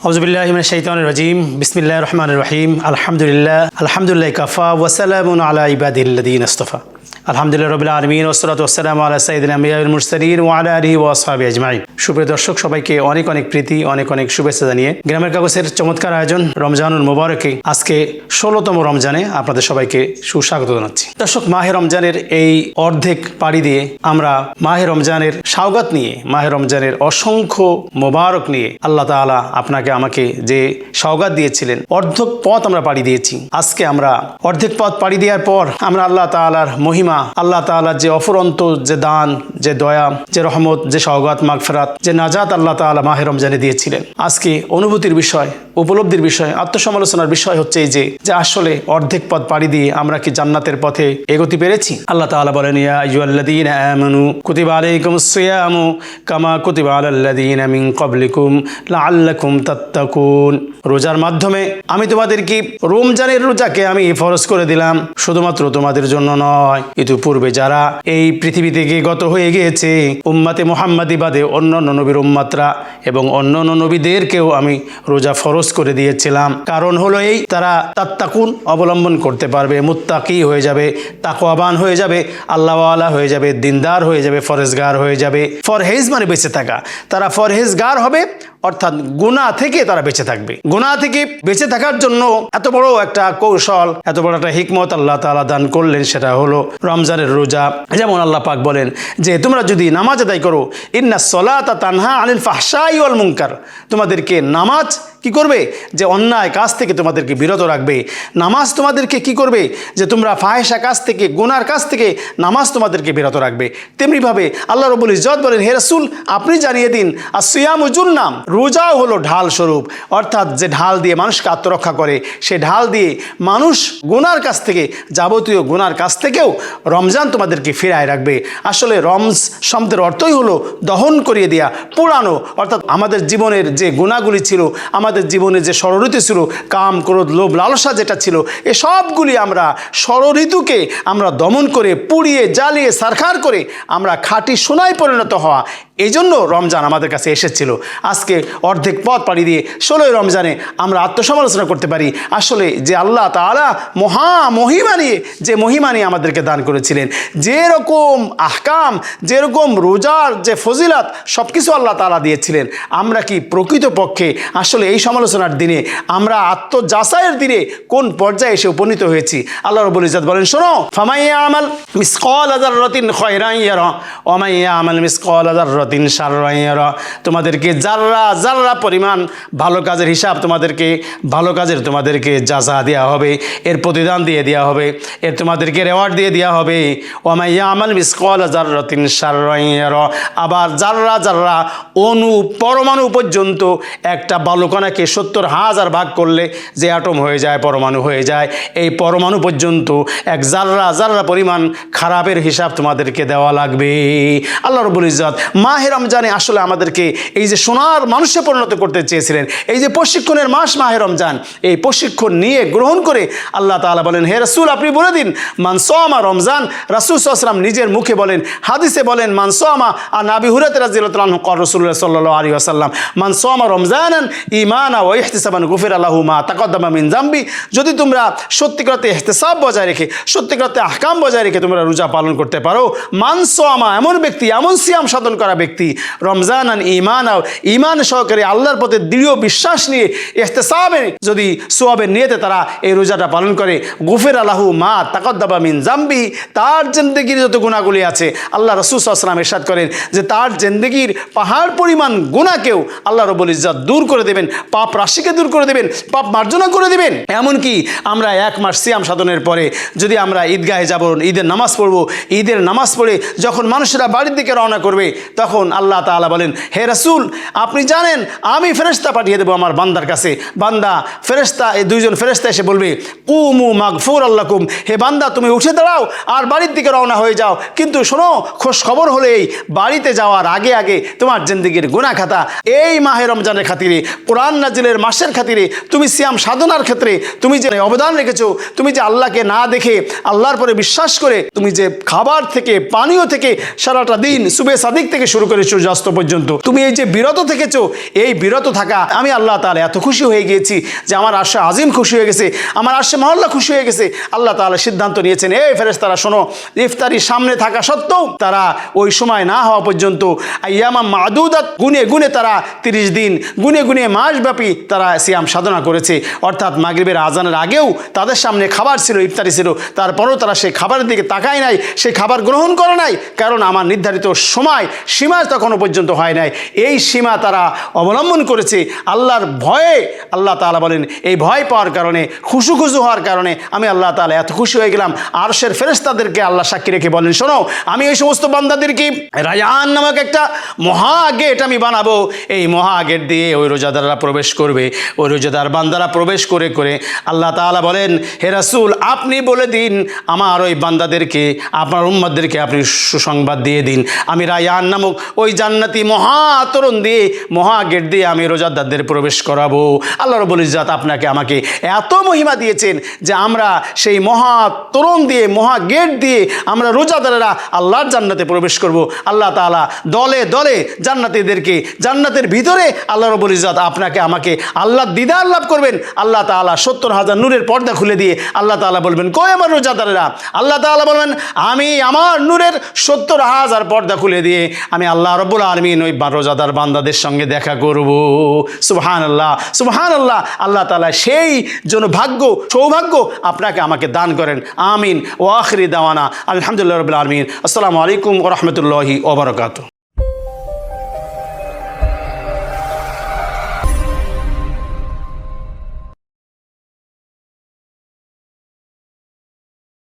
আউযুবিল্লাহি মিনাশ শাইতানির রাজিম বিসমিল্লাহির রহমানির রহিম আলহামদুলিল্লাহ কাফা ওয়া সালামুন আলা ইবাদিল্লাযিনা ইসতাফা আলহামদুলিল্লাহ রাব্বিল আলামিন ওয়াসসালাতু ওয়াসসালামু আলা সাইয়্যিদিল আমবিয়া ওয়াল মুরসালিন ওয়া আলা আলিহি ওয়া আসহাবিহি আজমাইন। সুপ্রিয় দর্শক, সবাইকে অনেক অনেক প্রীতি, অনেক অনেক শুভেচ্ছা জানিয়ে গ্রামের কাগজের চমৎকার আয়োজন রমজানুল মুবারকে আজকে 16তম রমজানে আপনাদের সবাইকে সুস্বাগত জানাচ্ছি। দর্শক, মাহে রমজানের এই অর্ধেক পাড়ি দিয়ে আমরা মাহে রমজানের সওগাত নিয়ে, মাহে রমজানের অসংখ্য মোবারক নিয়ে আল্লাহ তাআলা আপনাকে আমাকে যে সওগাত দিয়েছিলেন, অর্ধেক পথ আমরা পাড়ি দিয়েছি। আজকে আমরা অর্ধেক পথ পাড়ি দেওয়ার পর আমরা আল্লাহ তাআলার মহিমা, আল্লাহ তাআলার যে অফুরন্ত যে দান, যে দয়া, যে রহমত, যে সওগাত, মাগফিরাত, যে নাজাত আল্লাহ তাআলা মাহে রমজানে দিয়েছিলেন। আজকে অনুভূতির বিষয়, উপলব্ধির বিষয়, আত্মসমালোচনার বিষয় হচ্ছে এই যে আসলে অর্ধেক পথ পাড়ি দিয়ে আমরা কি জান্নাতের পথে এগোতে পেরেছি? আল্লাহ তাআলা বলেন, ইয়া আইয়ুহাল্লাযীনা আমানু কুতিবা আলাইকুমুস সিয়ামু কামা কুতিবা আলাল্লাযীনা মিন ক্বাবলিকুম লাআল্লাকুম তাত্তাকুন। রোজার মাধ্যমে আমি তোমাদেরকে রমজানের রোজাকে আমি ফরজ করে দিলাম, শুধুমাত্র তোমাদের জন্য নয়, ইতিপূর্বে যারা এই পৃথিবী থেকে গত হয়ে গিয়েছে উম্মতে মুহাম্মাদি বাদে অন্যান্য নবীর উম্মতরা এবং অন্যান্য নবীদেরকেও আমি রোজা ফরজ করে দিয়েছিলাম। কারণ হলো এই, তারা তাত্তাকুন অবলম্বন করতে পারবে, মুত্তাকি হয়ে যাবে, তাকওয়াবান হয়ে যাবে, আল্লাহওয়ালা হয়ে যাবে, দিনদার হয়ে যাবে, ফরজগার হয়ে যাবে। ফরহেজ মানে বেঁচে থাকা, তারা ফরহেজগার হবে, অর্থাৎ গুনাহ থেকে তারা বেঁচে থাকবে। গুনাহ থেকে বেঁচে থাকার জন্য এত বড় একটা কৌশল, এত বড় একটা হিকমত আল্লাহ তাআলা দান করলেন, সেটা হলো রমজানের রোজা। যেমন আল্লাহ পাক বলেন যে তোমরা যদি নামাজ আদায় করো, ইন্নাস সালাতা তানহা আনিল ফাহশাই ওয়াল মুনকার, তোমাদেরকে নামাজ কি করবে? যে অন্যায় কাজ থেকে তোমাদেরকে বিরত রাখবে। নামাজ তোমাদেরকে কি করবে? যে তোমরা ফাহেশা কাজ থেকে, গুনার কাজ থেকে নামাজ তোমাদেরকে বিরত রাখবে। তেমনিভাবে আল্লাহ রাব্বুল ইজ্জত বলেন, হে রাসূল আপনি জানিয়ে দিন, আসিয়ামু জুন্নাম, রোজাও হলো ঢাল স্বরূপ, অর্থাৎ যে ঢাল দিয়ে মানুষকে আত্মরক্ষা করে, সে ঢাল দিয়ে মানুষ গুনার কাছ থেকে, যাবতীয় গুনার কাছ থেকেও রমজান তোমাদেরকে ফিরায় রাখবে। আসলে রমজ শব্দের অর্থই হলো দহন করিয়ে দেয়া, পুরানো, অর্থাৎ আমাদের জীবনের যে গুনাহগুলি ছিল, আমাদের জীবনে যে ষড়ঋতু ছিল, কাম, ক্রোধ, লোভ, লালসা যেটা ছিল, এ সবগুলি আমরা ষড়ঋতুকে আমরা দমন করে, পুড়িয়ে জ্বালিয়ে সারখার করে আমরা খাঁটি সোনায় পরিণত হওয়া, এই জন্য রমজান আমাদের কাছে এসেছিল। আজকে অর্ধেক পথ পাড়ি দিয়ে 16ই রমজানে আমরা আত্মসমালোচনা করতে পারি আসলে যে আল্লাহ তাআলা মহিমা নিয়ে আমাদেরকে দান করেছিলেন, যেরকম আহকাম, যেরকম রোজার যে ফজিলত, সব কিছু আল্লাহ তাআলা দিয়েছিলেন। আমরা কি প্রকৃতপক্ষে আসলে এই সমালোচনার দিনে, আমরা আত্মযাচাইয়ের দিনে কোন পর্যায়ে এসে উপনীত হয়েছি? আল্লাহ রাব্বুল ইজ্জত বলেন, শোনো, ফামাইয়া আমাল মিসকাল যাররাতিন খায়রান ইয়ারা ওয়া মাইয়া আমাল মিসকাল যাররাতিন শাররান ইয়ারা। তোমাদেরকে যাররা যাররা পরিমাণ ভালো কাজের হিসাব, তোমাদেরকে যাজা দেওয়া হবে, এর প্রতিদান দিয়ে দেওয়া হবে, এর তোমাদেরকে রেওয়ার্ড দিয়ে দেওয়া হবে। ওয়া মাইয়া আমাল মিসকাল যাররাতিন শাররান ইয়ারা, আবার যাররা যাররা পরমাণু পর্যন্ত, একটা বালুকণাকে 70,000 ভাগ করলে যে অ্যাটম হয়ে যায়, পরমাণু হয়ে যায়, এই পরমাণু পর্যন্ত এক যাররা পরিমাণ খারাপের হিসাব তোমাদেরকে দেওয়া লাগবে। আল্লাহ রাব্বুল ইজ্জত মাহে রমজানে আসলে আমাদেরকে এই যে সোনার মানুষে পরিণত করতে চেয়েছিলেন, এই যে প্রশিক্ষণের মাস মাহে রমজান, এই প্রশিক্ষণ নিয়ে গ্রহণ করে আল্লাহ তাআলা বলেন, হে রাসূল আপনি বলে দিন, মান সামা রমজান, রাসূল সাল্লাল্লাহু আলাইহি ওয়াসাল্লাম নিজের মুখে বলেন, হাদিসে বলেন, মান সামা, আর আবি হুরায়রা রাদিয়াল্লাহু আনহু ক্বাল রাসূলুল্লাহ সাল্লাল্লাহু আলাইহি ওয়াসাল্লাম, মান সামা রমজানান ঈমানা ওয়া ইহতিসাবান গুফিরা লাহু মা তাকাদ্দামা মিন যামবি। যদি তোমরা সত্যিকারতে ইহতিসাব বজায় রেখে, সত্যিকারতে আহকাম বজায় রেখে তোমরা রোজা পালন করতে পারো, মান সামা, এমন ব্যক্তি, এমন সিয়াম সাধন করা ব্যক্তি, রমজানান ঈমানা, ঈমান সহকারে আল্লাহর প্রতি দৃঢ় বিশ্বাস নিয়ে, ইহতিসাবে, যদি সওয়াবের নিয়তে তারা এই রোজাটা পালন করে, গুফিরা লাহু মা তাকাদ্দামা মিন যামবি, তার জিন্দেগির যত গুনাহগুলি আছে, আল্লাহ রাসূল সাল্লাল্লাহু আলাইহি ওয়াসাল্লাম ইরশাদ করেন যে তার জিন্দেগির পাহাড় পরিমাণ গুনাহকেও আল্লাহ রাব্বুল ইজ্জত দূর করে দেবেন, পাপ রাশিকে দূর করে দেবেন, পাপ মার্জনা করে দেবেন। এমনকি আমরা 1 মাস সিয়াম সাধনের পরে যদি আমরা ঈদগাহে যাব, ঈদের নামাজ পড়ব, ঈদের নামাজ পড়ে যখন মানুষেরা বাড়ির দিকে রওনা করবে, তখন আল্লাহ তাআলা বলেন, হে রাসূল আপনি জানেন আমি ফেরেশতা পাঠিয়ে দেবো আমার বান্দার কাছে। বান্দা ফেরেশতা, এই 2 জন ফেরেশতা এসে বলবে, কুমু মাগফুরাল লাকুম, হে বান্দা তুমি উঠে দাঁড়াও আর বাড়ির দিকে রওনা হয়ে যাও। কিন্তু শোনো, খোঁজ খবর হলে এই বাড়িতে যাওয়ার আগে আগে তোমার জিন্দেগির গুনাহ খাতা, এই মাহে রমজানের খাতিরে, কোরআন নাজিলের মাসের খাতিরে, তুমি সিয়াম সাধনার ক্ষেত্রে তুমি যে অবদান রেখেছো, তুমি যে আল্লাহকে না দেখে, আল্লাহর পরে বিশ্বাস করে, তুমি যে খাবার থেকে, পানীয় থেকে সারাটা দিন সুবে সাদিক থেকে শুরু শুরু করে সূর্যাস্ত পর্যন্ত তুমি এই যে বিরত থেকেছো, এই বিরত থাকা আমি আল্লাহ তাআলা এত খুশি হয়ে গিয়েছি যে আমার আরশে আজিম খুশি হয়ে গেছে, আমার আরশে মহল্লা খুশি হয়ে গেছে। আল্লাহ তাআলা সিদ্ধান্ত নিয়েছেন, এই ফেরেশতারা শোনো, ইফতারি সামনে থাকা সত্ত্বেও তারা ওই সময় না হওয়া পর্যন্ত আইয়ামা মাদুদাত গুনে গুনে তারা 30 দিন গুনে গুনে মাসব্যাপী তারা সিয়াম সাধনা করেছে। অর্থাৎ মাগরিবের আজানের আগেও তাদের সামনে খাবার ছিল, ইফতারি ছিল, তারপরেও তারা সেই খাবারের দিকে তাকায় নাই, সেই খাবার গ্রহণ করে নাই, কারণ আমার নির্ধারিত সময় সীমা তখনও পর্যন্ত হয় নাই। এই সীমা তারা অবলম্বন করেছে আল্লাহর ভয়ে। আল্লাহ তাআলা বলেন এই ভয় পাওয়ার কারণে, খুশু হওয়ার কারণে আমি আল্লাহ তাআলা এত খুশি হয়ে গেলাম। আরশের ফেরেশতাদেরকে আল্লাহ সাক্ষী রেখে বলেন, শোনো, আমি এই সমস্ত বান্দাদেরকে রায়ান নামক একটা মহা গেট আমি বানাবো। এই মহা গেট দিয়ে ওই রোজাদাররা প্রবেশ করবে। ওই রোজাদার বান্দারা প্রবেশ করে করে আল্লাহ তাআলা বলেন, হে রাসূল, আপনি বলে দিন আমার ওই বান্দাদেরকে, আপনার উম্মতদেরকে আপনি সুসংবাদ দিয়ে দিন, আমি রায়ান নামক ওই জান্নাতি মহা তোরণ দিয়ে, মহা গেট দিয়ে আমি রোজাদারদের প্রবেশ করাবো। আল্লাহ রাব্বুল ইজ্জাত আপনাকে আমাকে এত মহিমা দিয়েছেন যে আমরা সেই মহা তোরণ দিয়ে, মহা গেট দিয়ে আমরা রোজাদারেরা আল্লাহর জান্নাতে প্রবেশ করব। আল্লাহ তাআলা দলে দলে জান্নাতীদেরকে জান্নাতের ভিতরে আল্লাহ রাব্বুল ইজ্জাত আপনাকে আমাকে আল্লাহ দিদার লাভ করবেন। আল্লাহ তাআলা 70,000 নূরের পর্দা খুলে দিয়ে আল্লাহ তাআলা বলবেন, কই আমার রোজাদারেরা? আল্লাহ তাআলা বলবেন, আমি আমার নূরের 70,000 পর্দা খুলে দিয়ে আমি আল্লাহ রাব্বুল আলামিন ওই রোজাদার বান্দাদের সঙ্গে দেখা করব। সুবহানাল্লাহ, সুবহানাল্লাহ। আল্লাহ তাআলা সেই জন্য সৌভাগ্য আপনাকে আমাকে দান করেন। আমিন। ওয়া আখিরি দাওয়ানা আলহামদুলিল্লাহি রাব্বিল আলামিন। আসসালামু আলাইকুম ওয়া রাহমাতুল্লাহি ওয়া বারাকাতুহু।